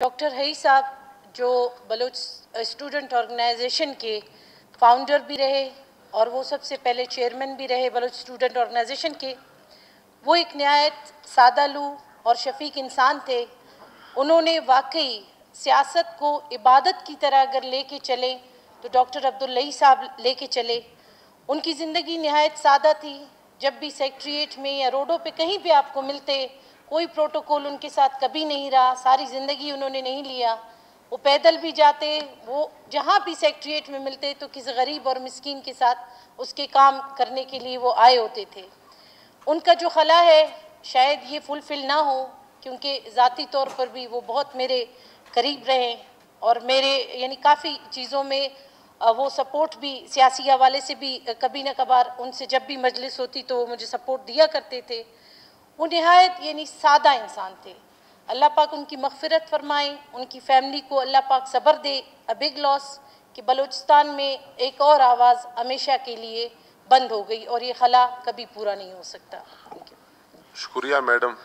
Doctor हई साहब जो बलोच स्टूडेंट ऑर्गेनाइजेशन के फाउंडर भी रहे और वो सबसे पहले चेयरमैन भी रहे बलोच स्टूडेंट ऑर्गेनाइजेशन के, वो एक नहायत सादालू और शफीक इंसान थे। उन्होंने वाकई सियासत को इबादत की तरह अगर लेके चले तो डॉक्टर अब्दुल हई साहब लेके चले। उनकी ज़िंदगी नहायत सादा थी। जब भी सेक्रेटरीट में या रोडों पे कहीं भी आपको मिलते, कोई प्रोटोकॉल उनके साथ कभी नहीं रहा। सारी ज़िंदगी उन्होंने नहीं लिया। वो पैदल भी जाते, वो जहाँ भी सेक्रेटरीट में मिलते तो किसी गरीब और मिस्कीन के साथ उसके काम करने के लिए वो आए होते थे। उनका जो खला है शायद ये फुलफिल ना हो, क्योंकि ज़ाती तौर पर भी वो बहुत मेरे करीब रहे और मेरे यानी काफ़ी चीज़ों में वो सपोर्ट भी सियासी हवाले से भी कभी न कभार उनसे जब भी मजलिस होती तो वो मुझे सपोर्ट दिया करते थे। वो नहायत यानी सादा इंसान थे। अल्लाह पाक उनकी मग़फ़िरत फरमाए, उनकी फ़ैमिली को अल्लाह पाक सब्र दे। अ बिग लॉस कि बलूचिस्तान में एक और आवाज़ हमेशा के लिए बंद हो गई और ये खला कभी पूरा नहीं हो सकता। Thank you. शुक्रिया मैडम।